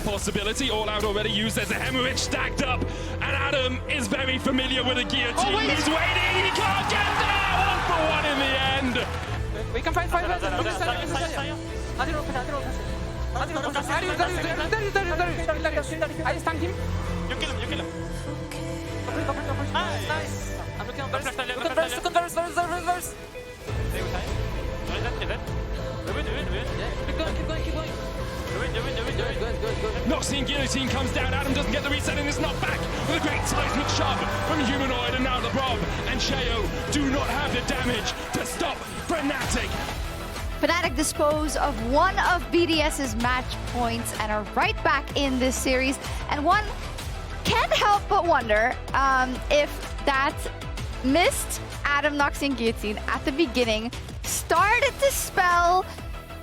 possibility. All out already used. There's a hemorrhage stacked up, and Adam is very familiar with a guillotine. Oh, wait. He's waiting. He can't get there. 1 for 1 in the end. We can fight. Darius, I just tanked him. You kill him. Nice. I'm looking on Darius. Look at Darius. They were tight. We win. Yeah, keep going. Good. Noxian guillotine comes down. Adam doesn't get the reset and is knocked back with a great seismic shove from Humanoid, and now Labrov and Sheo do not have the damage to stop Fnatic. Fnatic dispose of one of BDS's match points and are right back in this series. And one can't help but wonder if that missed Adam Noxian guillotine at the beginning started to spell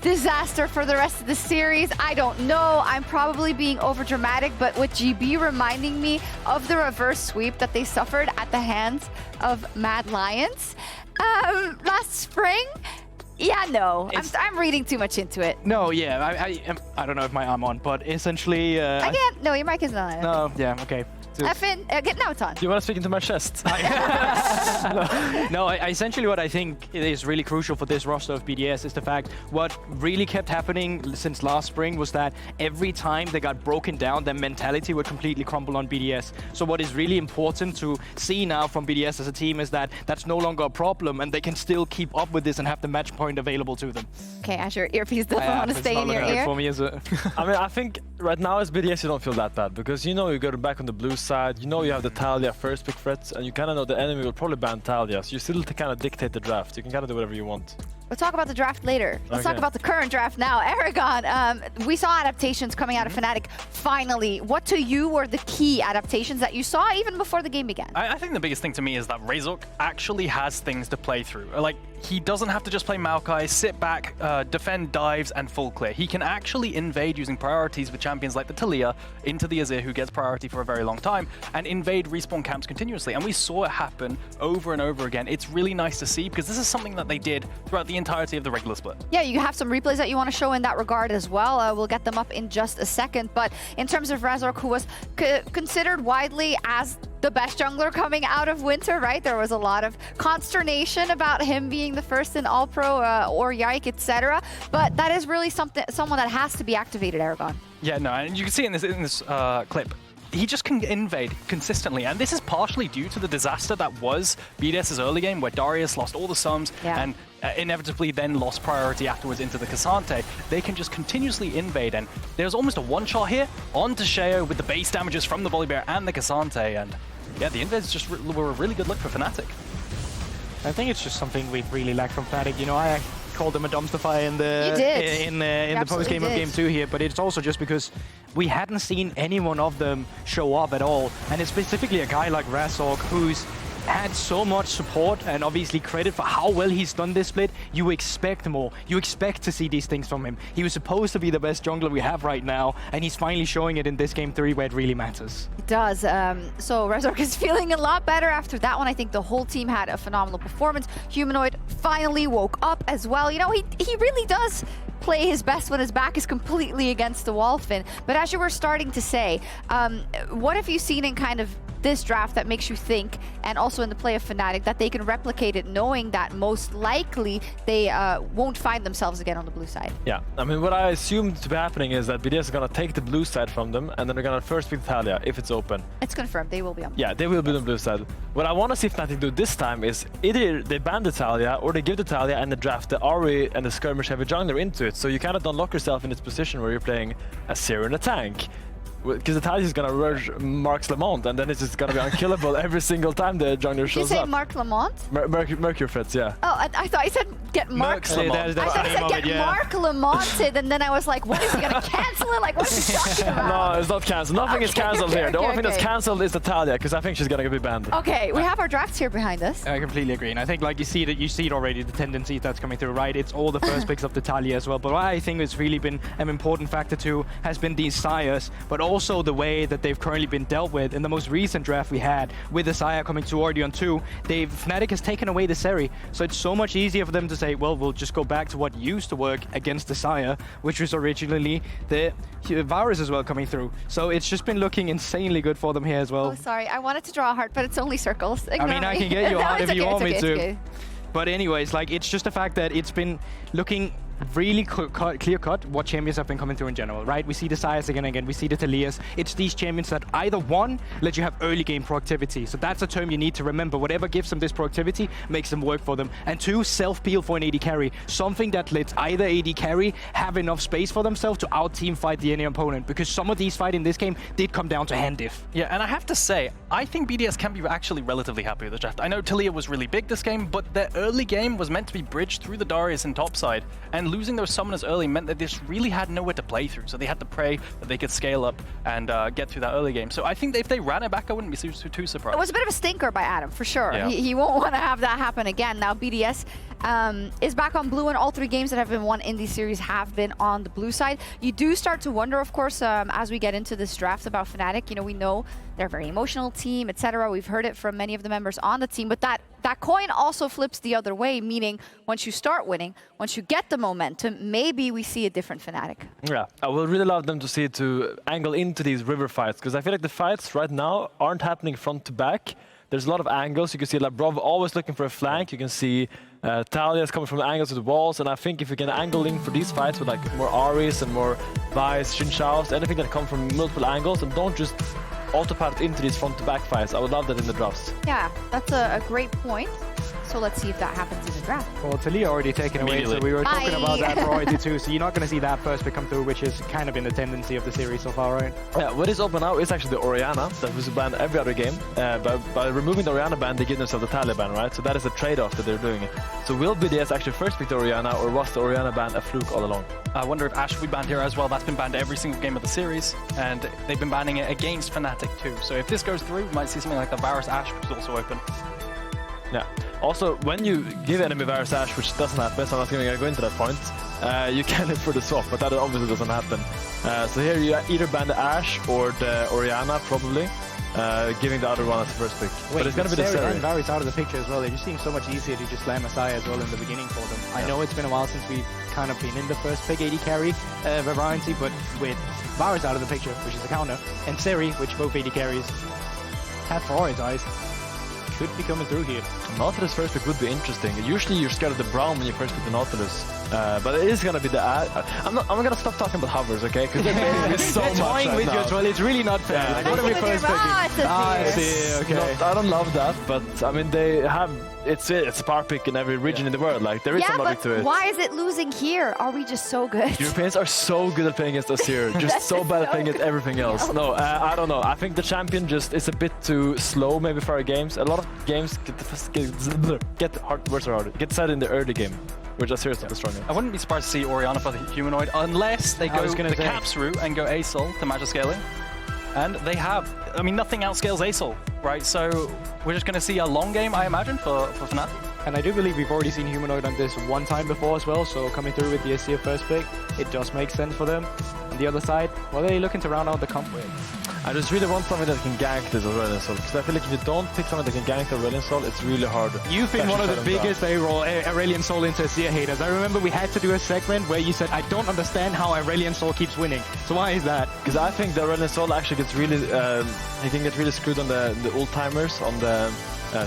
disaster for the rest of the series. I don't know. I'm probably being overdramatic, but with GB reminding me of the reverse sweep that they suffered at the hands of Mad Lions last spring. Yeah, no, I'm reading too much into it. No, yeah, I don't know if my arm on, but essentially... I can't, no, your mic is not on. No, yeah, okay. FN, now it's on. Do you want to speak into my chest? No, essentially what I think is really crucial for this roster of BDS is the fact what really kept happening since last spring was that every time they got broken down, their mentality would completely crumble on BDS. So what is really important to see now from BDS as a team is that that's no longer a problem and they can still keep up with this and have the match point available to them. Okay, Ash, your earpiece doesn't want to stay in your ear. For me, is it? I mean, I think right now as BDS you don't feel that bad because you know you go back on the blue side, you know you have the Talia first pick threats, and you kind of know the enemy will probably ban Talia, so you still kind of dictate the draft. You can kind of do whatever you want. We'll talk about the draft later. Let's talk about the current draft now. Eragon, we saw adaptations coming out of Fnatic finally. What to you were the key adaptations that you saw even before the game began? I think the biggest thing to me is that Razork actually has things to play through. Like, he doesn't have to just play Maokai, sit back, defend dives, and full clear. He can actually invade using priorities with champions like the Talia into the Azir, who gets priority for a very long time, and invade respawn camps continuously. And we saw it happen over and over again. It's really nice to see because this is something that they did throughout the entirety of the regular split. Yeah, you have some replays that you want to show in that regard as well. We'll get them up in just a second. But in terms of Razork, who was considered widely as the best jungler coming out of winter, right? There was a lot of consternation about him being the first in All-Pro or Yike, etc. But that is really someone that has to be activated, Eragon. Yeah, no, and you can see in this clip, he just can invade consistently, and this is partially due to the disaster that was BDS's early game, where Darius lost all the sums and inevitably then lost priority afterwards into the Cassante. They can just continuously invade, and there's almost a one-shot here onto Sheo with the base damages from the Volibear and the Cassante, and yeah, the invades just were a really good look for Fnatic. I think it's just something we've really lacked from Fnatic. You know, I called them a dumpster fire in the post game of game 2 here, but it's also just because we hadn't seen any one of them show up at all, and it's specifically a guy like Razork who's had so much support and obviously credit for how well he's done this split. You expect more. You expect to see these things from him. He was supposed to be the best jungler we have right now, and he's finally showing it in this game 3 where it really matters. It does. So Razork is feeling a lot better after that one. I think the whole team had a phenomenal performance. Humanoid finally woke up as well. You know, he really does play his best when his back is completely against the wall, Finn. But as you were starting to say, what have you seen in kind of this draft that makes you think, and also in the play of Fnatic, that they can replicate it, knowing that most likely they won't find themselves again on the blue side? Yeah, I mean, what I assumed to be happening is that BDS is going to take the blue side from them, and then they're going to first pick Talia if it's open. It's confirmed, they will be on. Yeah, they will be on the blue side. What I want to see Fnatic do this time is either they ban the Talia, or they give the Talia and they draft the Ari and the skirmish heavy jungler into it, so you kind of don't lock yourself in this position where you're playing a Zero and a tank. Because the Talia is going to rush Mark's Lamont, and then it's just going to be unkillable every single time the jungler shows up. Did you say Mark Lamont? Mercury Fritz, yeah. Oh, I thought I said get Mark Lamont. I thought I said get Mark Lamonted, and then I was like, what is he going to cancel it? Like, what is he talking about? No, it's not cancelled. Nothing is cancelled here. The only thing that's cancelled is the Talia, because I think she's going to be banned. Okay, we have our drafts here behind us. I completely agree, and I think like you see it already, the tendency that's coming through, right? It's all the first picks of the Talia as well, but what I think has really been an important factor too has been these sires, but also also the way that they've currently been dealt with in the most recent draft we had with the Xayah coming to Aurelion 2. Fnatic has taken away the Seri, so it's so much easier for them to say, well, we'll just go back to what used to work against the Xayah, which was originally the Varus as well coming through. So it's just been looking insanely good for them here as well. Oh, sorry, I wanted to draw a heart, but it's only circles. Ignore I mean, I me. can get you a heart if you want me to. Okay. But anyways, like, it's just the fact that it's been looking really clear-cut what champions have been coming through in general, right? We see the Xayahs again and again, we see the Talias. It's these champions that either one, let you have early game proactivity. So that's a term you need to remember. Whatever gives them this proactivity makes them work for them. And two, self-peel for an AD carry. Something that lets either AD carry have enough space for themselves to out-team fight the enemy opponent. Because some of these fights in this game did come down to hand diff. Yeah, and I have to say, I think BDS can be actually relatively happy with the draft. I know Talia was really big this game, but their early game was meant to be bridged through the Darius and topside. And losing those summoners early meant that they just really had nowhere to play through. So they had to pray that they could scale up and get through that early game. So I think that if they ran it back, I wouldn't be too surprised. It was a bit of a stinker by Adam, for sure. Yeah. He won't want to have that happen again. Now BDS is back on blue, and all 3 games that have been won in these series have been on the blue side. You do start to wonder, of course, as we get into this draft about Fnatic. You know, we know they're a very emotional team, etc. We've heard it from many of the members on the team, but that coin also flips the other way, meaning once you start winning, once you get the momentum, maybe we see a different Fnatic. Yeah, I would really love them to see it to angle into these river fights, because I feel like the fights right now aren't happening front to back. There's a lot of angles. You can see Labrov always looking for a flank. You can see Talia's coming from angles to the walls. And I think if you can angle in for these fights with like more Aries and more Vi's, Xin Shao's, anything that come from multiple angles, and don't just autopilot into these front-to-back fights. I would love that in the drafts. Yeah, that's a great point. So let's see if that happens in the draft. Well, Talia already taken away, so we were talking about that priority too. So you're not going to see that first pick come through, which is kind of been the tendency of the series so far, right? Yeah, what is open now is actually the Orianna that was banned every other game. By removing the Orianna ban, they give themselves the Talia ban, right? So that is a trade-off that they're doing. So will BDS actually first pick the Orianna, or was the Orianna ban a fluke all along? I wonder if Ashe will be banned here as well. That's been banned every single game of the series, and they've been banning it against Fnatic too. So if this goes through, we might see something like the Varus Ashe, which is also open. Yeah. Also, when you give enemy Varus Ashe, which doesn't happen, so I'm not going to go into that point, you can hit for the swap, but that obviously doesn't happen. So here you either ban the Ashe or the Orianna, probably, giving the other one as the first pick. Wait, but it's going to be the Seri. And Varus out of the picture as well. It just seems so much easier to just slam Xayah as well in the beginning for them. Yeah. I know it's been a while since we've kind of been in the first pick AD carry variety, but with Varus out of the picture, which is a counter, and Seri, which both AD carries have prioritized, could be coming through here. Nautilus first pick would be interesting. Usually you're scared of the Brown when you first pick the Nautilus. But it is going to be the I'm going to stop talking about hovers, okay? Because they're so much toying with you as well. It's really not fair. Yeah, like, what are we first picking? I see, okay. I don't love that, but I mean, they have... It's a power pick in every region in the world. Like, there is some logic to it. Why is it losing here? Are we just so good? Europeans are so good at playing against Azir, just so bad at playing against everything else. No, I don't know. I think the champion just is a bit too slow maybe for our games. A lot of games get hard, worse or harder. Get decided in the early game, which Azir is not strong in. I wouldn't be surprised to see Orianna for the Humanoid unless they go the Caps route and go ASOL to magic scaling. And they have, I mean, nothing outscales ASOL, right? So we're just going to see a long game, I imagine, for Fnatic. And I do believe we've already seen Humanoid on this one time before as well, so coming through with the Azir first pick, it does make sense for them. On the other side, what are they looking to round out the comp with? I just really want something that can gank this Aurelion Sol, because I feel like if you don't pick something that can gank the Aurelion Sol, it's really hard. You've been one of the biggest Aurelion Sol into Azir haters. I remember we had to do a segment where you said, I don't understand how Aurelion Sol keeps winning. So why is that? Because I think the Aurelion Sol actually gets really, he can get really screwed on the ult timers, on the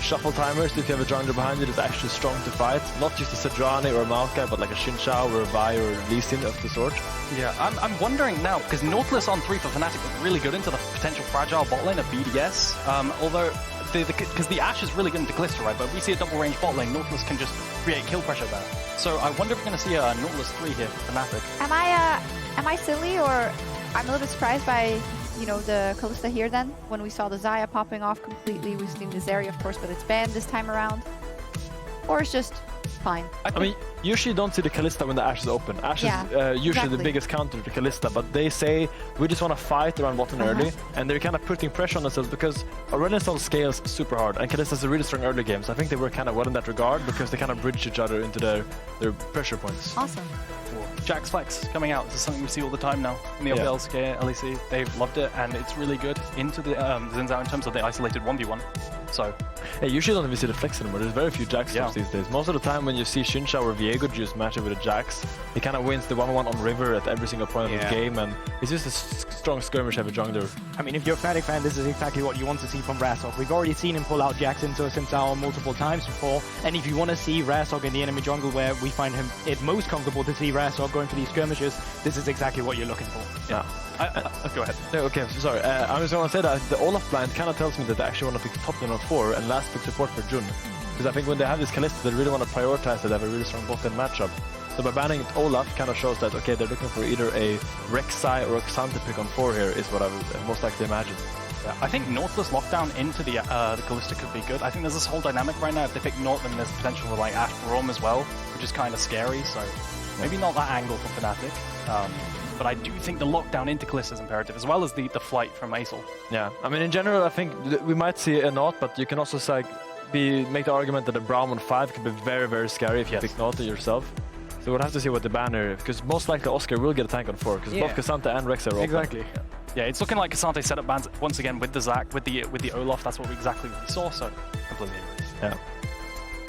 shuffle timers. If you have a jungler behind you that's actually strong to fight, not just a Sedrani or a Maokai, but like a Xin Shao or a Vi or Lee Sin of the sort. Yeah, I'm wondering now, because Nautilus on 3 for Fnatic look really good into the potential fragile bot lane of BDS, although, because the Ashe is really good into Kalista, right, but if we see a double range bot lane, Nautilus can just create kill pressure there. So I wonder if we're going to see a Nautilus 3 here for Fnatic. Am I silly, or I'm a little bit surprised by, you know, the Kalista here then, when we saw the Xayah popping off completely. We've seen the Zeri, of course, but it's banned this time around. Or it's just fine. I mean, usually you don't see the Kalista when the Ashe is open. Ashe is usually the biggest counter to Kalista, but they say we just want to fight around bottom early, and they're kind of putting pressure on themselves because Aurelion Sol scales super hard, and Kalista has a really strong early game, so I think they were kind of well in that regard because they kind of bridged each other into their pressure points. Awesome. Jax Flex coming out. This is something we see all the time now in the LPL, LEC. They've loved it, and it's really good into the Xin Zhao in terms of the isolated 1v1. So, hey, usually don't even see the Flex anymore. There's very few Jax stops these days. Most of the time when you see Xincha or Viego just match it with a Jax, he kind of wins the 1v1 on River at every single point of the game, and he's just a strong skirmish-heavy jungler. I mean, if you're a Fnatic fan, this is exactly what you want to see from Razork. We've already seen him pull out Jax into Xin Zhao multiple times before, and if you want to see Razork in the enemy jungle where we find him it most comfortable to see Razork going for these skirmishes, this is exactly what you're looking for. Yeah. Go ahead. Okay, sorry. I was going to say that the Olaf blind kind of tells me that they actually want to pick top lane on 4 and last pick support for Jun. Because I think when they have this Kalista, they really want to prioritize that they have a really strong bot lane matchup. So by banning Olaf kind of shows that, okay, they're looking for either a Rek'Sai or a Xante pick on 4 here is what I would most likely imagine. Yeah, I think Nautilus lockdown into the Kalista could be good. I think there's this whole dynamic right now. If they pick Naut, then there's potential for like Ashe Braum as well, which is kind of scary. So maybe not that angle for Fnatic. But I do think the lockdown into Kalista is imperative, as well as the flight from Aesol. Yeah, I mean, in general, I think we might see a Naut, but you can also make the argument that a Braum on 5 could be very, very scary if you pick Naut yourself. So we'll have to see what the banner, because most likely Oscar will get a tank on 4, because both Xante and Rek'Sai are open. Exactly. Yeah, it's looking like Xante set up bans once again with the Zac, with the Olaf. That's what we saw, so completely agree. Yeah.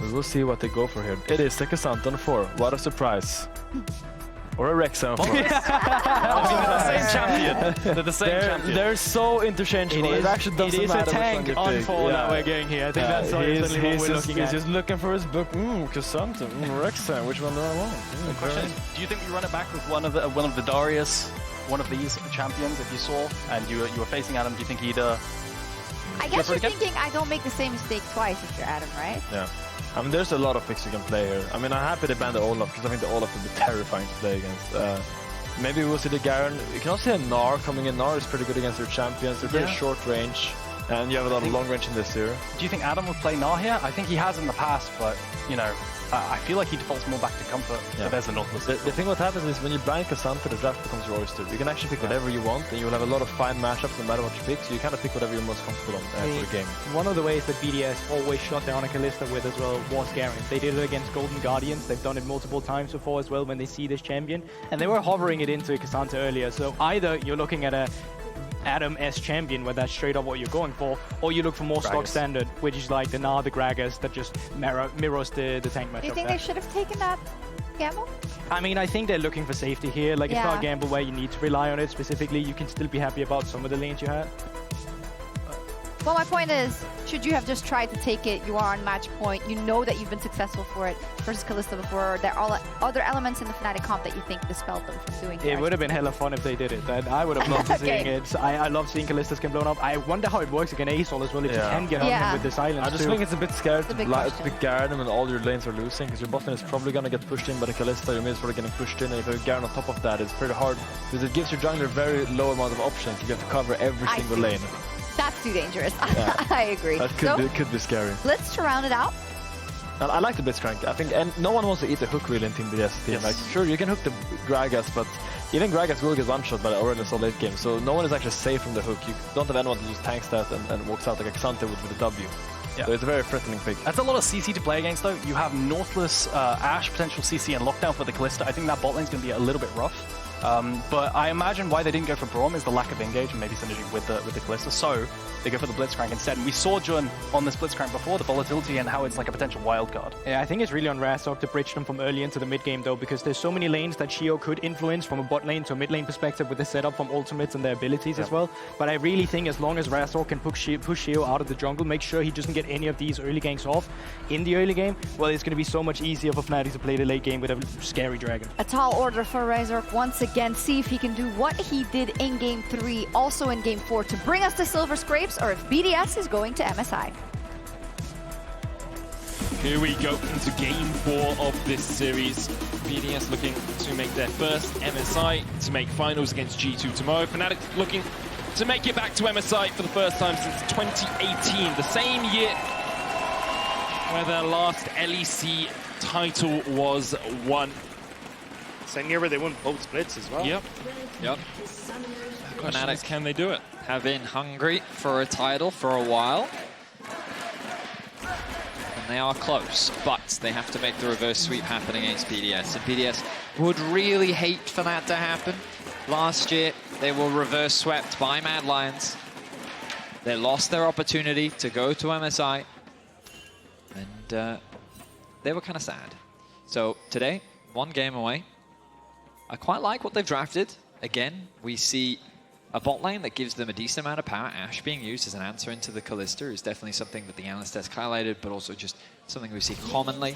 We will see what they go for here. It is the Xante on 4. What a surprise. Or a Rek'Sai on 4. They're the same champion. They're the same champion. They're so interchangeable. It actually doesn't matter. It is a tank on 4 that we're getting here. I think that's what we're looking at. He's just looking for his book. Xante, Rek'Sai. Which one do I want? The question is, do you think we run it back with one of the Darius, one of these champions, if you saw, and you were facing Adam? Do you think he'd? I guess you're thinking I don't make the same mistake twice if you're Adam, right? Yeah. I mean, there's a lot of picks you can play here. I mean, I'm happy they banned the Olaf because I think the Olaf would be terrifying to play against. Maybe we'll see the Garen. You can also see a Gnar coming in. Gnar is pretty good against your champions. They're very short range, and you have a lot of long range in this here. Do you think Adam would play Gnar here? I think he has in the past, but, you know, I feel like he defaults more back to comfort. So there's the Nautilus. The thing what happens is when you blind Xante, the draft becomes your oyster. You can actually pick whatever you want, and you will have a lot of fine matchups no matter what you pick, so you kind of pick whatever you're most comfortable on for the game. One of the ways that BDS always shut down a Kalista with as well was Garen. They did it against Golden Guardians. They've done it multiple times before as well when they see this champion. And they were hovering it into Xante earlier, so either you're looking at a Adam S champion where that's straight up what you're going for, or you look for more stock standard, which is like the Gnar, the Gragas that just mirrors the tank matchup. Do you think they should have taken that gamble? I mean, I think they're looking for safety here. Like, it's not a gamble where you need to rely on it specifically. You can still be happy about some of the lanes you had. Well, my point is, should you have just tried to take it? You are on match point. You know that you've been successful for it versus Kalista before. There are other elements in the Fnatic comp that you think dispelled them from doing it. It would have been hella fun if they did it. And I would have loved to seeing it. I love seeing Kalista's get blown up. I wonder how it works against Aesol as well, if you can get on him with the silence. I just think it's a bit scary to pick Garen when all your lanes are losing, because your bot lane is probably going to get pushed in by the Kalista, your mid is probably getting pushed in, and if you have Garen on top of that, it's pretty hard, because it gives your jungler a very low amount of options. You have to cover every single lane. That's too dangerous. I agree. That could be scary. Let's round it out. And I like the Blitzcrank. I think, and no one wants to eat the hook really in Team BDS team. Like, sure, you can hook the Gragas, but even Gragas will get one-shot by Aurelion Sol late game. So no one is actually safe from the hook. You don't have anyone who just tanks that and walks out like Xante would with a W. Yeah. So it's a very threatening pick. That's a lot of CC to play against, though. You have Nautilus, Ashe, potential CC, and lockdown for the Kalista. I think that bot lane's going to be a little bit rough. But I imagine why they didn't go for Braum is the lack of engage and maybe synergy with the Kalista. So they go for the Blitzcrank instead. And we saw Jun on this Blitzcrank before, the volatility and how it's like a potential wild card. Yeah, I think it's really on Razork to bridge them from early into the mid game though, because there's so many lanes that Sheo could influence from a bot lane to a mid lane perspective with the setup from ultimates and their abilities as well. But I really think as long as Razork can push Sheo out of the jungle, make sure he doesn't get any of these early ganks off in the early game, well, it's going to be so much easier for Fnatic to play the late game with a scary dragon. A tall order for Razork once again. See if he can do what he did in Game 3, also in Game 4, to bring us to Silver Scrapes, or if BDS is going to MSI. Here we go into Game 4 of this series. BDS looking to make their first MSI, to make finals against G2 tomorrow. Fnatic looking to make it back to MSI for the first time since 2018, the same year where their last LEC title was won. Same year where they won both splits as well. Yep. Fnatic, can they do it? have been hungry for a title for a while. And they are close, but they have to make the reverse sweep happen against BDS. And BDS would really hate for that to happen. Last year, they were reverse swept by Mad Lions. They lost their opportunity to go to MSI. And they were kind of sad. So today, 1 game away. I quite like what they've drafted. Again, we see a bot lane that gives them a decent amount of power. Ashe being used as an answer into the Kalista is definitely something that the Analyst has highlighted, but also just something we see commonly.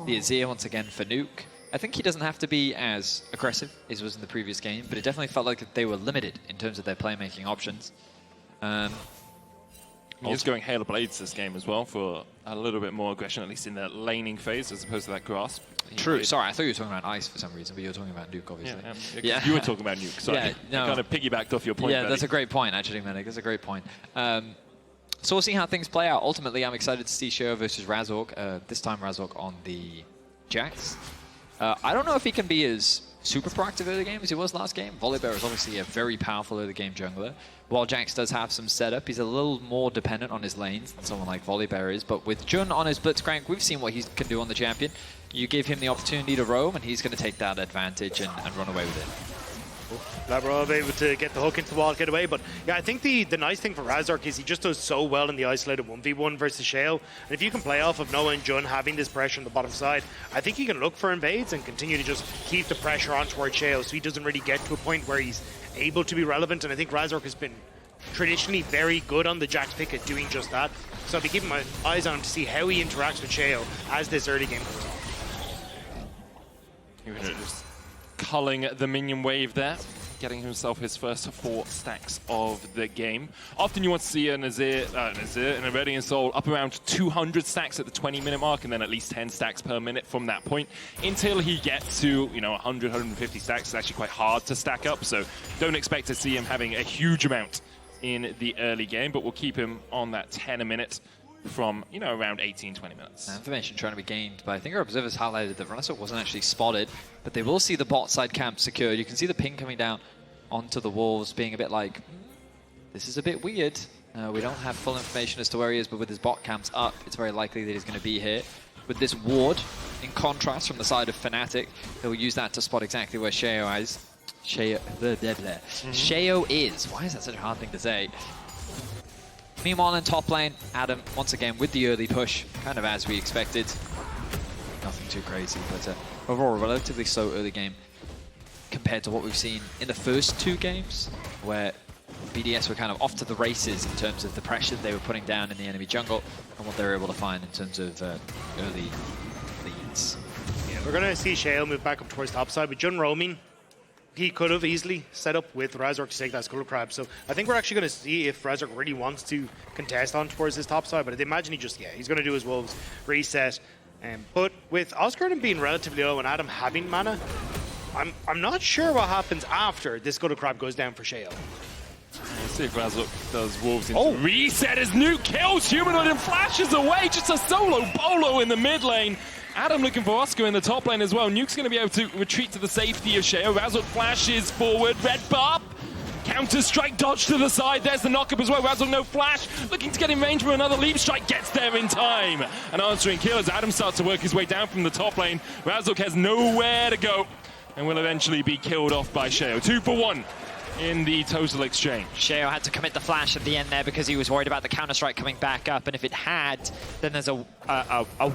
The Azir, once again, for Nuke. I think he doesn't have to be as aggressive as was in the previous game, but it definitely felt like they were limited in terms of their playmaking options. He's going Hail of Blades this game as well for a little bit more aggression, at least in the laning phase, as opposed to that grasp. True. Sorry, I thought you were talking about Ice for some reason, but you were talking about Nuke, obviously. Yeah, you were talking about Nuke. Sorry, yeah, no. I kind of piggybacked off your point. Yeah, that's a great point, actually, Medic. That's a great point. So we'll see how things play out. Ultimately, I'm excited to see Sheo versus Razork. This time, Razork on the Jax. I don't know if he can be as super proactive early game as he was last game. Volibear is obviously a very powerful early game jungler. While Jax does have some setup, he's a little more dependent on his lanes than someone like Volibear is. But with Jun on his Blitzcrank, we've seen what he can do on the champion. You give him the opportunity to roam, and he's going to take that advantage and run away with it. Labrov able to get the hook into the wall, get away. But yeah, I think the nice thing for Razork is he just does so well in the isolated 1v1 versus Sheo. And if you can play off of Noah and Jun having this pressure on the bottom side, I think he can look for invades and continue to just keep the pressure on towards Sheo so he doesn't really get to a point where he's able to be relevant. And I think Razork has been traditionally very good on the Jax pick at doing just that. So I'll be keeping my eyes on him to see how he interacts with Sheo as this early game goes on. Just culling the minion wave there, getting himself his first 4 stacks of the game. Often you want to see an Azir and a Aurelion Sol up around 200 stacks at the 20-minute mark, and then at least 10 stacks per minute from that point. Until he gets to 100, 150 stacks, it's actually quite hard to stack up, so don't expect to see him having a huge amount in the early game, but we'll keep him on that 10 a minute from, around 18, 20 minutes. Information trying to be gained, but I think our observers highlighted that Razork wasn't actually spotted, but they will see the bot side camp secured. You can see the ping coming down onto the walls, being a bit like, this is a bit weird. We don't have full information as to where he is, but with his bot camps up, it's very likely that he's going to be here. With this ward, in contrast from the side of Fnatic, they'll use that to spot exactly where Sheo is. Sheo is. Why is that such a hard thing to say? Meanwhile, in top lane, Adam, once again, with the early push, kind of as we expected. Nothing too crazy, but overall, a relatively slow early game compared to what we've seen in the first 2 games, where BDS were kind of off to the races in terms of the pressure they were putting down in the enemy jungle and what they were able to find in terms of early leads. Yeah, we're going to see Sheo move back up towards top side with Jun roaming. He could have easily set up with Razork to take that Skull Crab. So I think we're actually going to see if Razork really wants to contest on towards his top side. But I imagine he's going to do his Wolves reset. But with Oscarinin being relatively low and Adam having mana, I'm not sure what happens after this Skull Crab goes down for Sheo. Let's see if Razork does Wolves into reset as Nuke kills Humanoid and flashes away. Just a solo bolo in the mid lane. Adam looking for Oscar in the top lane as well. Nuke's going to be able to retreat to the safety of Sheo. Razork flashes forward. Red bar. Counter-strike dodge to the side. There's the knock-up as well. Razork no flash. Looking to get in range for another leap strike. Gets there in time. An answering kill as Adam starts to work his way down from the top lane. Razork has nowhere to go and will eventually be killed off by Sheo. 2 for 1 in the total exchange. Sheo had to commit the flash at the end there because he was worried about the counter-strike coming back up, and if it had, then there's a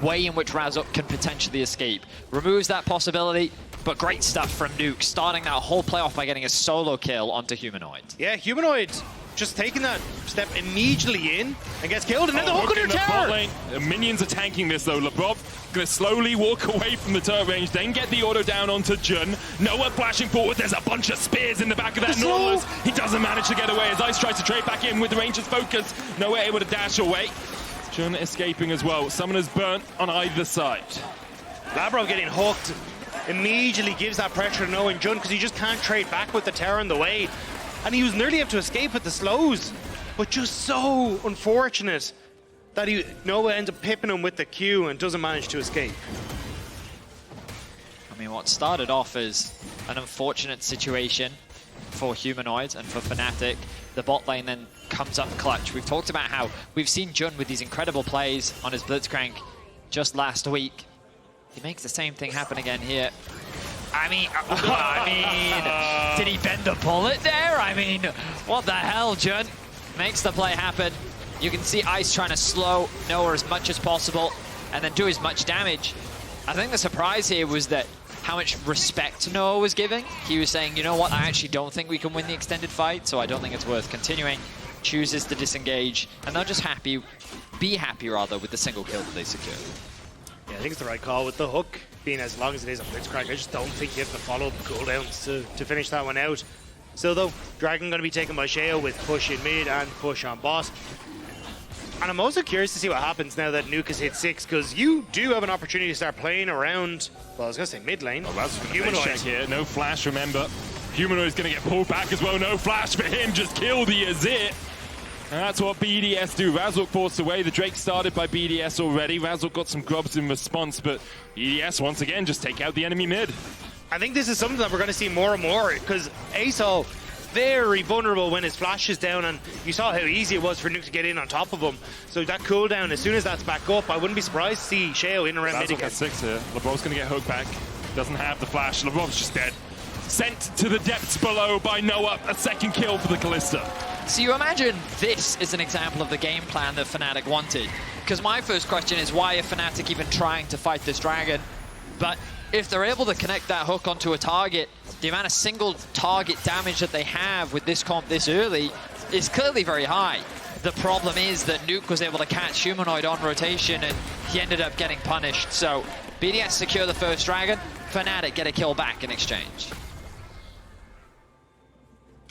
way in which Razork can potentially escape. Removes that possibility, but great stuff from Nuke, starting that whole playoff by getting a solo kill onto Humanoid. Yeah, Humanoid just taking that step immediately in and gets killed, and then the hook on your tower! The minions are tanking this though. Labrov gonna slowly walk away from the turret range, then get the auto down onto Jun. Noah flashing forward. There's a bunch of spears in the back of that Nautilus. He doesn't manage to get away as Ice tries to trade back in with the Ranger's focus. Noah able to dash away. Jun escaping as well. Summoners burnt on either side. Labrov getting hooked immediately gives that pressure to Noah and Jun because he just can't trade back with the tower in the way. And he was nearly able to escape with the slows, but just so unfortunate that Noah ends up pipping him with the Q and doesn't manage to escape. I mean, what started off as an unfortunate situation for Humanoid and for Fnatic, the bot lane then comes up clutch. We've talked about how we've seen Jun with these incredible plays on his Blitzcrank just last week. He makes the same thing happen again here. I mean, did he bend the bullet there? I mean, what the hell, Jun? Makes the play happen. You can see Ice trying to slow Noah as much as possible and then do as much damage. I think the surprise here was that how much respect Noah was giving. He was saying, you know what, I actually don't think we can win the extended fight, so I don't think it's worth continuing. Chooses to disengage, and they're just happy, be happy rather, with the single kill that they secured. Yeah, I think it's the right call with the hook being as long as it is on Blitzcrank. I just don't think you have the follow-up cooldowns to finish that one out. Still though, Dragon going to be taken by Sheo with push in mid and push on bot. And I'm also curious to see what happens now that Nuke has hit 6, because you do have an opportunity to start playing around, well, I was going to say mid lane. Oh, that's Humanoid check here. No flash, remember. Humanoid's going to get pulled back as well. No flash for him. Just kill the Azir. And that's what BDS do. Razork forced away. The Drake started by BDS already. Razork got some grubs in response, but BDS, once again, just take out the enemy mid. I think this is something that we're going to see more and more, because Asol very vulnerable when his flash is down, and you saw how easy it was for Nuke to get in on top of him. So that cooldown, as soon as that's back up, I wouldn't be surprised to see Sheo in around mid again. 6 here. Labrov's going to get hooked back. Doesn't have the flash. Labrov's just dead. Sent to the depths below by Noah. A second kill for the Kalista. So you imagine this is an example of the game plan that Fnatic wanted. Because my first question is, why are Fnatic even trying to fight this dragon? But if they're able to connect that hook onto a target, the amount of single target damage that they have with this comp this early is clearly very high. The problem is that Nuke was able to catch Humanoid on rotation and he ended up getting punished. So BDS secure the first dragon, Fnatic get a kill back in exchange.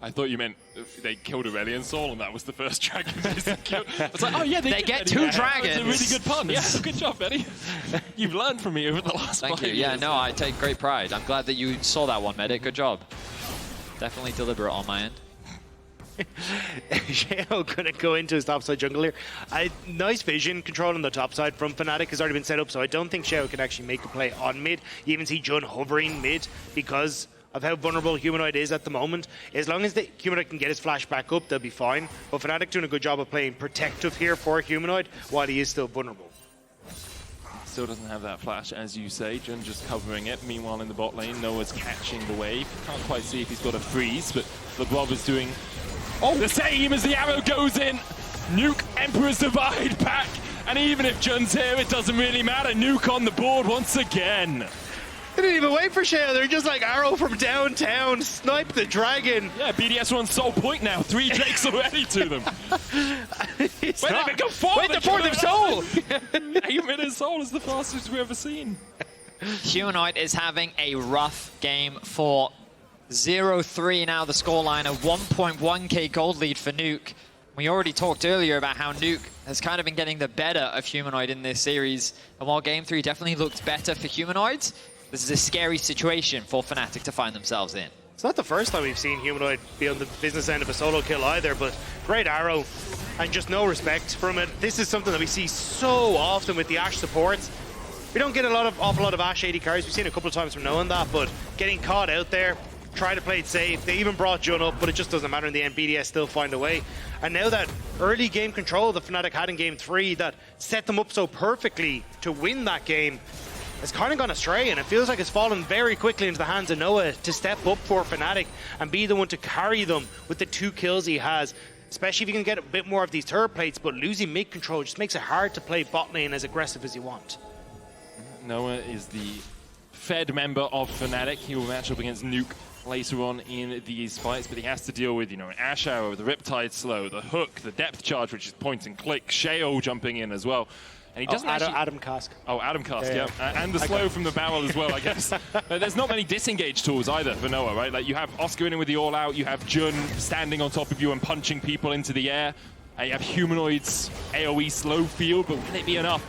I thought you meant they killed Aurelion Sol and that was the first dragon they secured. I was like, oh yeah, they get two dragons. That's a really good pun. Yeah, good job, Eddie. You've learned from me over the last 5 years. Thank you. Yeah, no, I take great pride. I'm glad that you saw that one, Medic. Good job. Definitely deliberate on my end. Sheo gonna go into his topside jungle here. Nice vision control on the top side from Fnatic has already been set up, so I don't think Sheo can actually make a play on mid. You even see Jun hovering mid because of how vulnerable Humanoid is at the moment. As long as the Humanoid can get his flash back up, they'll be fine. But Fnatic doing a good job of playing protective here for Humanoid while he is still vulnerable. Still doesn't have that flash, as you say. Jun just covering it. Meanwhile, in the bot lane, Noah's catching the wave. Can't quite see if he's got a freeze, but Labrov is doing the same as the arrow goes in. Nuke Emperor's Divide back. And even if Jun's here, it doesn't really matter. Nuke on the board once again. They didn't even wait for Sheo. They're just like arrow from downtown, snipe the dragon. Yeah, BDS are on Sol point now. 3 Drakes already to them. Wait, they've become 4. Wait, the 4th of Sol. 8 minutes Sol is the fastest we've ever seen. Humanoid is having a rough game for 0-3 now. The scoreline, a 1.1k gold lead for Nuke. We already talked earlier about how Nuke has kind of been getting the better of Humanoid in this series. And while Game 3 definitely looked better for Humanoids, this is a scary situation for Fnatic to find themselves in. It's not the first time we've seen Humanoid be on the business end of a solo kill either, but great arrow and just no respect from it. This is something that we see so often with the Ashe supports. We don't get awful lot of Ashe AD carries. We've seen a couple of times from knowing that, but getting caught out there, try to play it safe. They even brought Jun up, but it just doesn't matter in the end. BDS still find a way. And now that early game control that Fnatic had in Game 3 that set them up so perfectly to win that game, it's kind of gone astray, and it feels like it's fallen very quickly into the hands of Noah to step up for Fnatic and be the one to carry them with the 2 kills he has, especially if you can get a bit more of these turret plates. But losing mid control just makes it hard to play bot lane as aggressive as you want. Noah is the Fed member of Fnatic. He will match up against Nuke later on in these fights, but he has to deal with, an Ashe arrow, the Riptide slow, the hook, the depth charge, which is point and click, Sheo jumping in as well. And he doesn't Adam Cask. Oh, Adam Cask, yeah. And the slow from the barrel as well, I guess. There's not many disengage tools either for Noah, right? Like, you have Oscarinin with the all-out, you have Jun standing on top of you and punching people into the air. You have Humanoid's AoE slow field, but will it be enough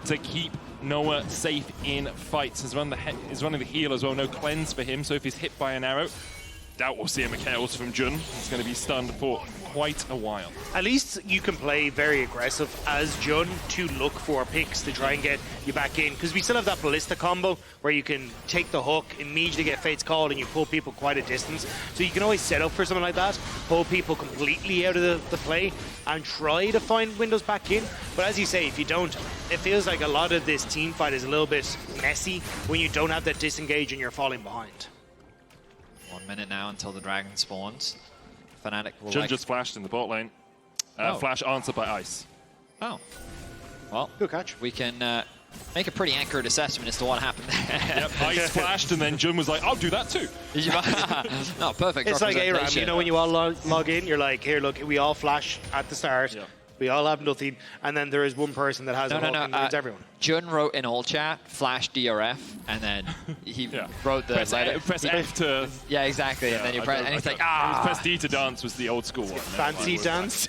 to keep Noah safe in fights? Is running the heal as well, no cleanse for him, so if he's hit by an arrow, doubt we'll see a chaos from Jun. He's going to be stunned for quite a while. At least you can play very aggressive as Jun to look for picks to try and get you back in, because we still have that Kalista combo where you can take the hook, immediately get Fate's Call, and you pull people quite a distance. So you can always set up for something like that, pull people completely out of the play and try to find windows back in. But as you say, if you don't, it feels like a lot of this team fight is a little bit messy when you don't have that disengage and you're falling behind. 1 minute now until the dragon spawns. Fnatic will Jun just flashed in the bot lane. Flash answered by Ice. Oh. Well, good catch. We can make a pretty accurate assessment as to what happened there. Yep, Ice flashed and then Jun was like, I'll do that too. No, perfect. It's like ARAM, you know, when you all log in, you're like, here, look, we all flash at the start. Yeah. We all have nothing, and then there is one person that has and leads everyone. Jun wrote in all chat, flash DRF, and then he wrote the press F to... Yeah, exactly, and then you press, and he's like, Press D to dance was the old school one. Fancy dance.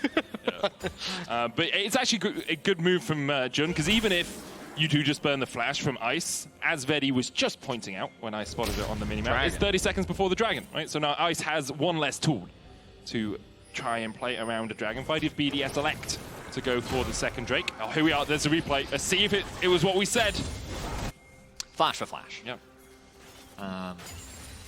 But it's actually a good move from Jun, because even if you do just burn the flash from Ice, as Vedi was just pointing out when I spotted it on the minimap, it's 30 seconds before the dragon, right? So now Ice has one less tool to try and play around a dragon fight if BDS elect to go for the second Drake. Oh, here we are, there's a replay. Let's see if it was what we said. Flash for flash. Yep. All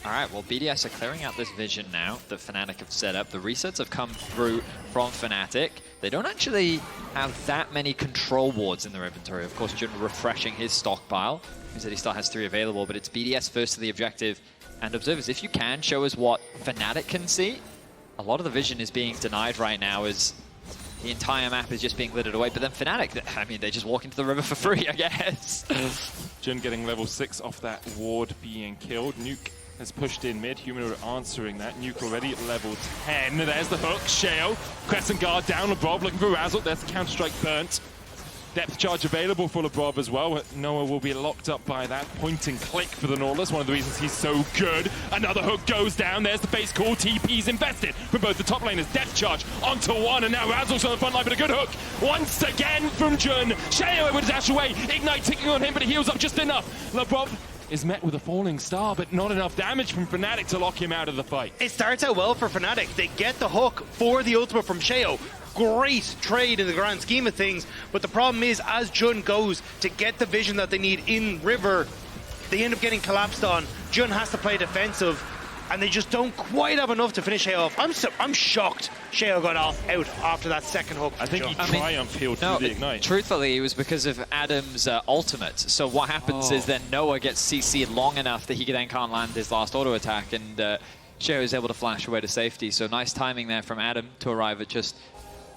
right, well, BDS are clearing out this vision now that Fnatic have set up. The resets have come through from Fnatic. They don't actually have that many control wards in their inventory. Of course, Jun refreshing his stockpile. He said he still has 3 available, but it's BDS first to the objective. And observers, if you can show us what Fnatic can see, a lot of the vision is being denied right now as the entire map is just being littered away. But then Fnatic, I mean, they just walk into the river for free, I guess. Jun getting level 6 off that ward being killed. Nuke has pushed in mid. Humanoid answering that. Nuke already at level 10. There's the hook. Sheo. Crescent guard down. Labrov looking for Razork. There's the counter-strike burnt. Depth charge available for Labrov as well. Noah will be locked up by that. Point and click for the Nautilus. One of the reasons he's so good. Another hook goes down. There's the face call. TP's invested from both the top laners. Depth charge onto one. And now Razork's on the front line, but a good hook. Once again from Jun. Sheo able to dash away. Ignite ticking on him, but he heals up just enough. Labrov is met with a falling star, but not enough damage from Fnatic to lock him out of the fight. It starts out well for Fnatic. They get the hook for the ultimate from Sheo. Great trade in the grand scheme of things, but the problem is as Jun goes to get the vision that they need in river, they end up getting collapsed on. Jun has to play defensive, and they just don't quite have enough to finish Sheo off. I'm shocked Sheo got out after that second hook. I think he triumph healed through the ignite. Truthfully, it was because of Adam's ultimate. So what happens is then Noah gets CC'd long enough that he then can't land his last auto attack, and Sheo is able to flash away to safety. So nice timing there from Adam to arrive at just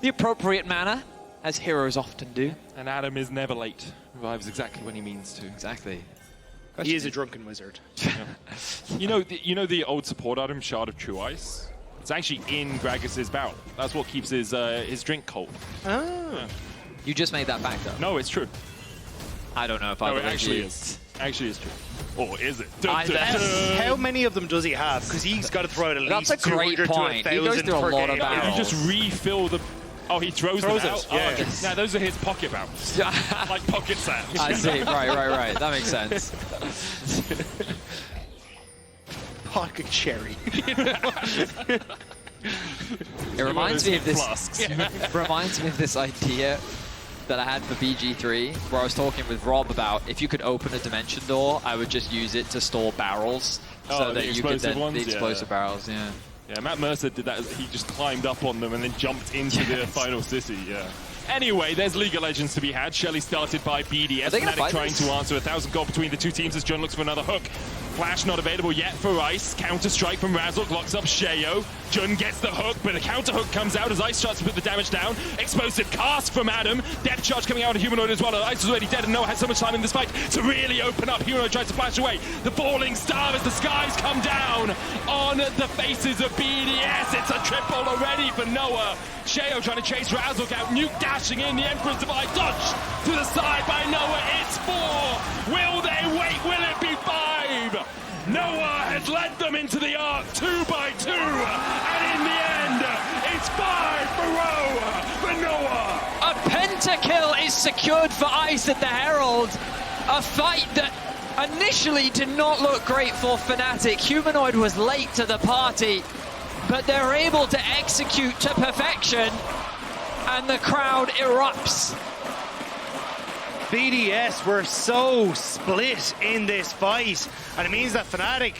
the appropriate manner, as heroes often do. And Adam is never late. Revives exactly when he means to. Exactly. He is a drunken wizard. You know the old support item, Shard of True Ice? It's actually in Gragas' barrel. That's what keeps his drink cold. Oh. Yeah. You just made that back, though. No, it's true. I don't know if I believe it actually is. Actually is true. Or is it? How many of them does he have? Because he's got to throw out at least 200 to 1,000 he goes through a lot of barrels. You just refill the... Oh, he throws them out? It, yeah. Oh, okay. Now, those are his pocket barrels. Like pocket sand. I see. Right. That makes sense. Pocket cherry. It reminds me of this. Reminds me of this idea that I had for BG3, where I was talking with Rob about if you could open a dimension door, I would just use it to store barrels, so that you could then the explosive barrels. Yeah. Yeah, Matt Mercer did that. He just climbed up on them and then jumped into the final city. Yeah. Anyway, there's League of Legends to be had. Shelly started by BDS. Fnatic trying to answer 1,000 gold between the two teams as Jun looks for another hook. Flash not available yet for Ice. Counter strike from Razork locks up Sheo. Jun gets the hook, but the counter hook comes out as Ice starts to put the damage down. Explosive cast from Adam. Depth charge coming out of Humanoid as well. Ice is already dead and Noah has so much time in this fight to really open up. Humanoid tries to flash away. The falling star as the skies come down on the faces of BDS. It's a triple already for Noah. Sheo trying to chase Razork out. Nuke dashing in. The Emperor's Divide dodge to the side by Noah. It's 4. Will they wait? Will it be 5? Noah has led them into the arc 2 by 2, and in the end, it's 5 for Noah. A pentakill is secured for Ice at the Herald. A fight that initially did not look great for Fnatic. Humanoid was late to the party, but they're able to execute to perfection, and the crowd erupts. BDS were so split in this fight, and it means that Fnatic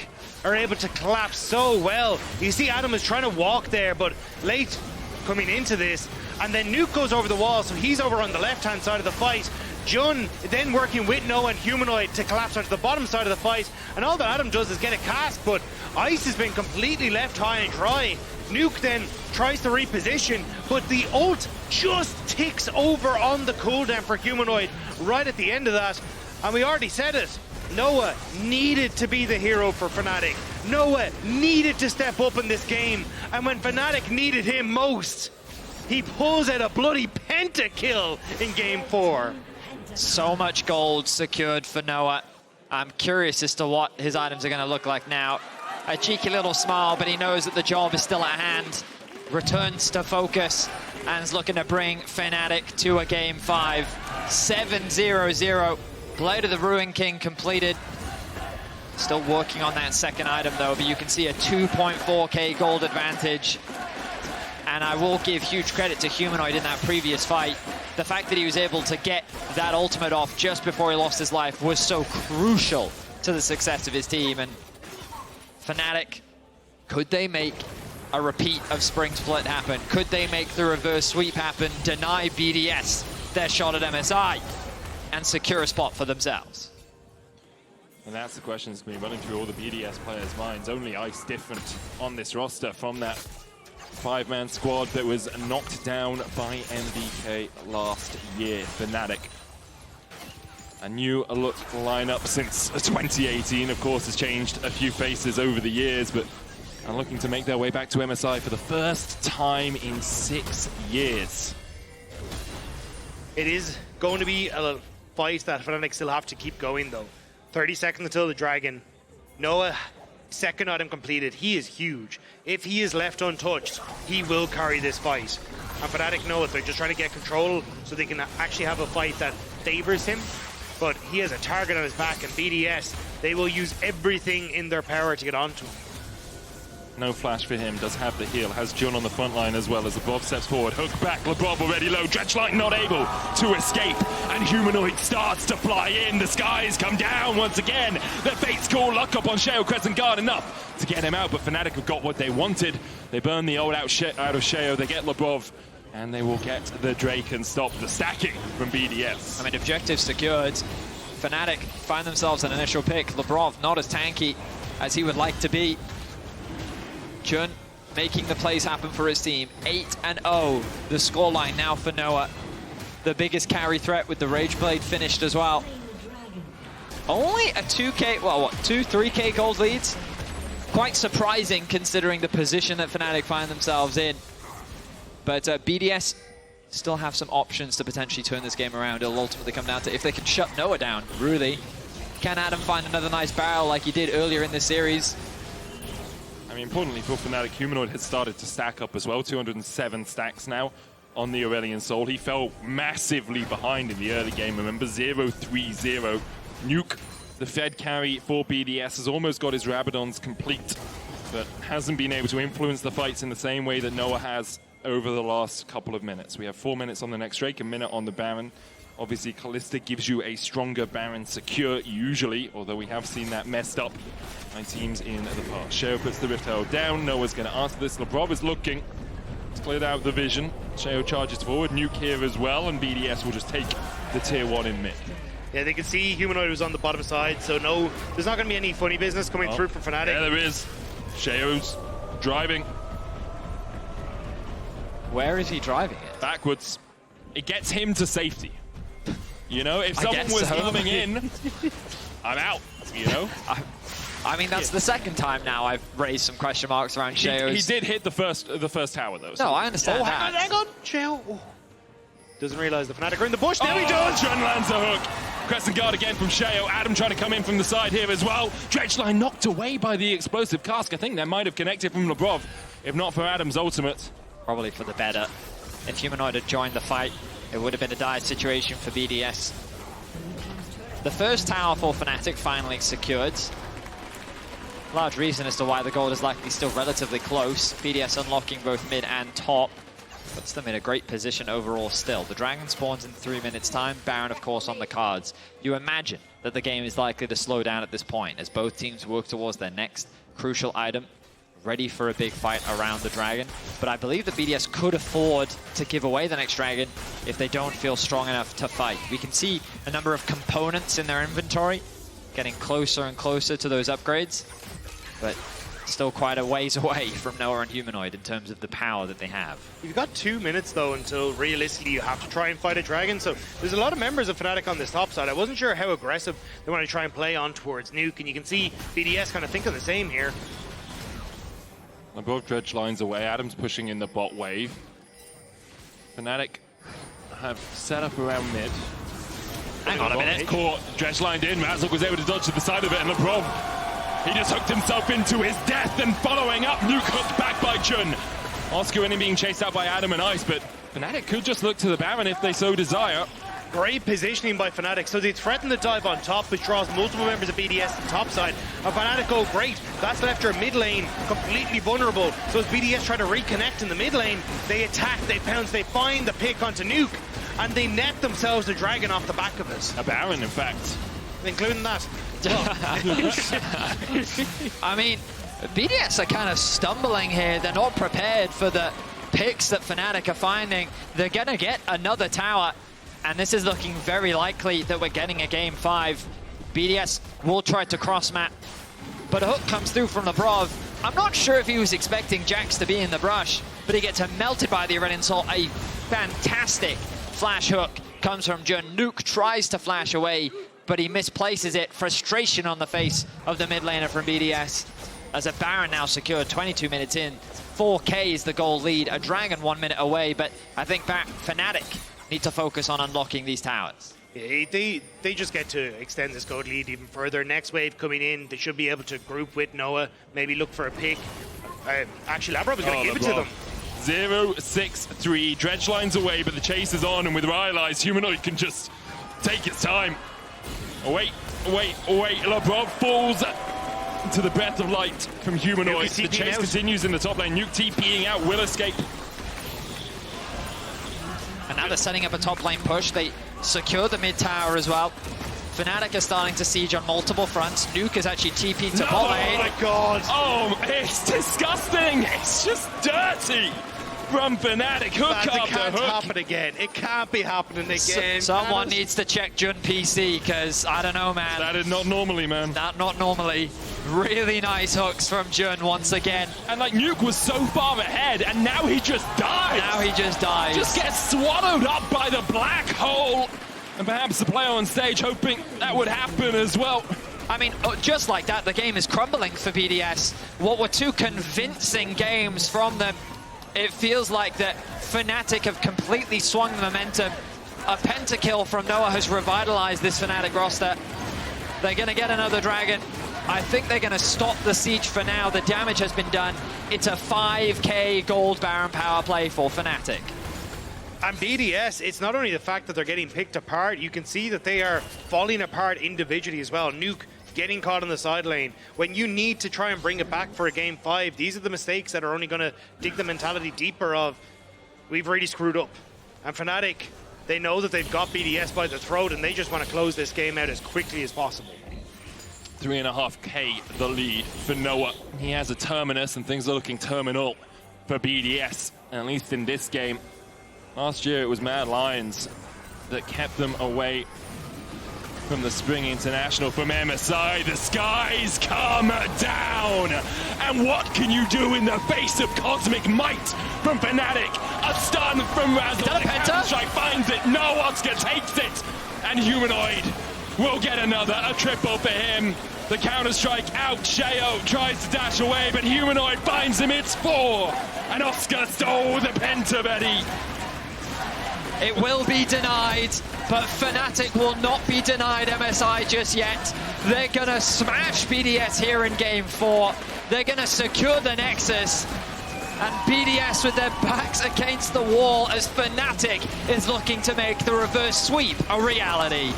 are able to collapse so well. You see Adam is trying to walk there, but late coming into this, and then Nuke goes over the wall, so he's over on the left-hand side of the fight. Jun then working with Noah and Humanoid to collapse onto the bottom side of the fight, and all that Adam does is get a cast, but Ice has been completely left high and dry. Nuke then tries to reposition, but the ult just ticks over on the cooldown for Humanoid right at the end of that, and we already said it. Noah needed to be the hero for Fnatic. Noah needed to step up in this game, and when Fnatic needed him most, he pulls out a bloody pentakill in Game 4. So much gold secured for Noah. I'm curious as to what his items are going to look like now. A cheeky little smile, but he knows that the job is still at hand. Returns to focus and is looking to bring Fnatic to a Game 5. 7-0-0. Blade of the Ruin King completed. Still working on that second item though, but you can see a 2.4k gold advantage. And I will give huge credit to Humanoid in that previous fight. The fact that he was able to get that ultimate off just before he lost his life was so crucial to the success of his team. And Fnatic, could they make a repeat of Spring Split happen? Could they make the reverse sweep happen, deny BDS their shot at MSI, and secure a spot for themselves? And that's the question that's going to be running through all the BDS players' minds. Only Ice different on this roster from that five-man squad that was knocked down by MBK last year. Fnatic, a new look lineup since 2018, of course, has changed a few faces over the years, but are looking to make their way back to MSI for the first time in 6 years. It is going to be a fight that Fnatic still have to keep going though. 30 seconds until the Dragon. Noah, second item completed. He is huge. If he is left untouched, he will carry this fight. And Fnatic know it. They're just trying to get control so they can actually have a fight that favors him. But he has a target on his back, and BDS, they will use everything in their power to get onto him. No flash for him, does have the heal, has Jun on the front line as well as Labrov steps forward. Hook back, Labrov already low, Dredgeline not able to escape, and Humanoid starts to fly in. The skies come down once again. The fates call, luck up on Sheo, Crescent Guard enough to get him out, but Fnatic have got what they wanted. They burn the ult out of Sheo, they get Labrov, and they will get the Drake and stop the stacking from BDS. I mean, objective secured. Fnatic find themselves an initial pick. Labrov not as tanky as he would like to be. Jun making the plays happen for his team. 8-0, the scoreline now for Noah. The biggest carry threat with the Rage Blade finished as well. Only a 2k, well, what, 3k gold leads? Quite surprising considering the position that Fnatic find themselves in. But BDS still have some options to potentially turn this game around. It'll ultimately come down to if they can shut Noah down, really. Can Adam find another nice barrel like he did earlier in this series? I mean, importantly for Fnatic, Humanoid has started to stack up as well. 207 stacks now on the Aurelion Sol. He fell massively behind in the early game, remember? 0-3-0. Nuke, the Fed carry for BDS, has almost got his Rabadons complete, but hasn't been able to influence the fights in the same way that Noah has over the last couple of minutes. We have 4 minutes on the next Drake, a minute on the Baron. Obviously, Kalista gives you a stronger Baron secure, usually, although we have seen that messed up by teams in the past. Sheo puts the Rift Herald down. Noah's going to answer this. Labrov is looking. It's cleared out the vision. Sheo charges forward. Nuke here as well, and BDS will just take the tier 1 in mid. Yeah, they can see Humanoid was on the bottom side, so no, there's not going to be any funny business coming through from Fnatic. Yeah, there is. Sheo's driving. Where is he driving it? Backwards. It gets him to safety. You know, if someone was coming in, I'm out, you know? I mean, that's the second time now I've raised some question marks around Sheo's. He did hit the first tower, though. So. No, I understand that. Hang on, Sheo. Oh. Doesn't realize the Fnatic are in the bush. There he does! Jun lands a hook. Crescent Guard again from Sheo. Adam trying to come in from the side here as well. Dredgeline knocked away by the explosive cask. I think that might have connected from Labrov, if not for Adam's ultimate. Probably for the better. If Humanoid had joined the fight, it would have been a dire situation for BDS. The first tower for Fnatic finally secured. large reason as to why the gold is likely still relatively close. BDS unlocking both mid and top. Puts them in a great position overall still. The Dragon spawns in 3 minutes time. Baron, of course, on the cards. You imagine that the game is likely to slow down at this point as both teams work towards their next crucial item, ready for a big fight around the Dragon. But I believe that BDS could afford to give away the next Dragon if they don't feel strong enough to fight. We can see a number of components in their inventory getting closer and closer to those upgrades, but still quite a ways away from Noah and Humanoid in terms of the power that they have. You've got 2 minutes, though, until realistically you have to try and fight a Dragon. So there's a lot of members of Fnatic on this top side. I wasn't sure how aggressive they want to try and play on towards Nuke, and you can see BDS kind of think of the same here. Labrov dredge lines away. Adam's pushing in the bot wave. Fnatic have set up around mid. Hang on a minute. Caught, dredge lined in. Razork was able to dodge to the side of it, and Labrov, he just hooked himself into his death, and following up, Nuke hooked back by Jun. Oscarinin being chased out by Adam and Ice, but Fnatic could just look to the Baron if they so desire. Great positioning by Fnatic. So they threaten the dive on top, which draws multiple members of BDS to the top side. And Fnatic go great. That's left your mid lane completely vulnerable. So as BDS try to reconnect in the mid lane, they attack, they pounce, they find the pick onto Nuke, and they net themselves a Dragon off the back of it. A Baron, in fact. Including that. I mean, BDS are kind of stumbling here. They're not prepared for the picks that Fnatic are finding. They're going to get another tower, and this is looking very likely that we're getting a game 5. BDS will try to cross map, but a hook comes through from Labrov. I'm not sure if he was expecting Jax to be in the brush, but he gets melted by the Aurelion Sol. A fantastic flash hook comes from Jun. Nuke tries to flash away, but he misplaces it. Frustration on the face of the mid laner from BDS. As a Baron now secured 22 minutes in. 4K is the goal lead. A Dragon 1 minute away, but I think Fnatic need to focus on unlocking these towers. Yeah, they just get to extend this gold lead even further. Next wave coming in, they should be able to group with Noah, maybe look for a pick. Actually, Labrov is going to give it to them. 0-6-3, dredge lines away, but the chase is on, and with Rylai's, Humanoid can just take its time. Oh, wait, Labrov falls to the breath of light from Humanoid. The chase continues in the top lane. Nuke TPing out, will escape. And now they're setting up a top lane push. They secure the mid tower as well. Fnatic are starting to siege on multiple fronts. Nuke is actually TP'd to bot lane. Oh my god! Oh, it's disgusting! It's just dirty! From Fnatic, hook after hook. It can't happen again. It can't be happening again. Someone needs to check Jun PC, because I don't know, man. That is not normally, man. Not normally. Really nice hooks from Jun once again. And like, Nuke was so far ahead, and now he just dies. Now he just dies. Just gets swallowed up by the black hole. And perhaps the player on stage hoping that would happen as well. I mean, just like that, the game is crumbling for BDS. What were 2 convincing games from them, it feels like that Fnatic have completely swung the momentum. A pentakill from Noah has revitalized this Fnatic roster. They're going to get another Dragon. I think they're going to stop the siege for now. The damage has been done. It's a 5k gold Baron power play for Fnatic. And BDS, it's not only the fact that they're getting picked apart, you can see that they are falling apart individually as well. Nuke getting caught in the side lane. When you need to try and bring it back for a game 5, these are the mistakes that are only going to dig the mentality deeper of, we've really screwed up. And Fnatic, they know that they've got BDS by the throat, and they just want to close this game out as quickly as possible. 3.5k the lead for Noah. He has a Terminus, and things are looking terminal for BDS, at least in this game. Last year it was Mad Lions that kept them away from the Spring International. From MSI, the skies come down. And what can you do in the face of cosmic might from Fnatic? A stun from Razork. Strike finds it. No, Oscar takes it. And Humanoid will get another. A triple for him. The counter-strike out. Sheo tries to dash away, but Humanoid finds him. It's 4. And Oscar stole the penta. It will be denied, but Fnatic will not be denied MSI just yet. They're going to smash BDS here in Game 4. They're going to secure the Nexus. And BDS with their backs against the wall as Fnatic is looking to make the reverse sweep a reality.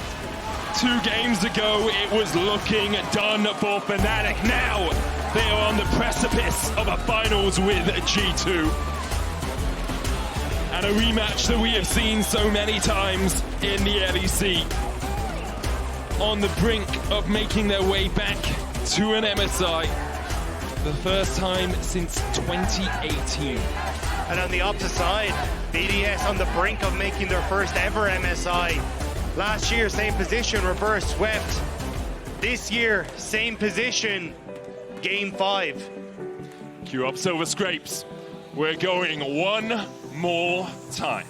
2 games ago, it was looking done for Fnatic. Now, they are on the precipice of a finals with G2. And a rematch that we have seen so many times in the LEC. On the brink of making their way back to an MSI. The first time since 2018. And on the opposite side, BDS on the brink of making their first ever MSI. Last year, same position, reverse swept. This year, same position, game 5. Cue up Silver Scrapes. We're going one more time.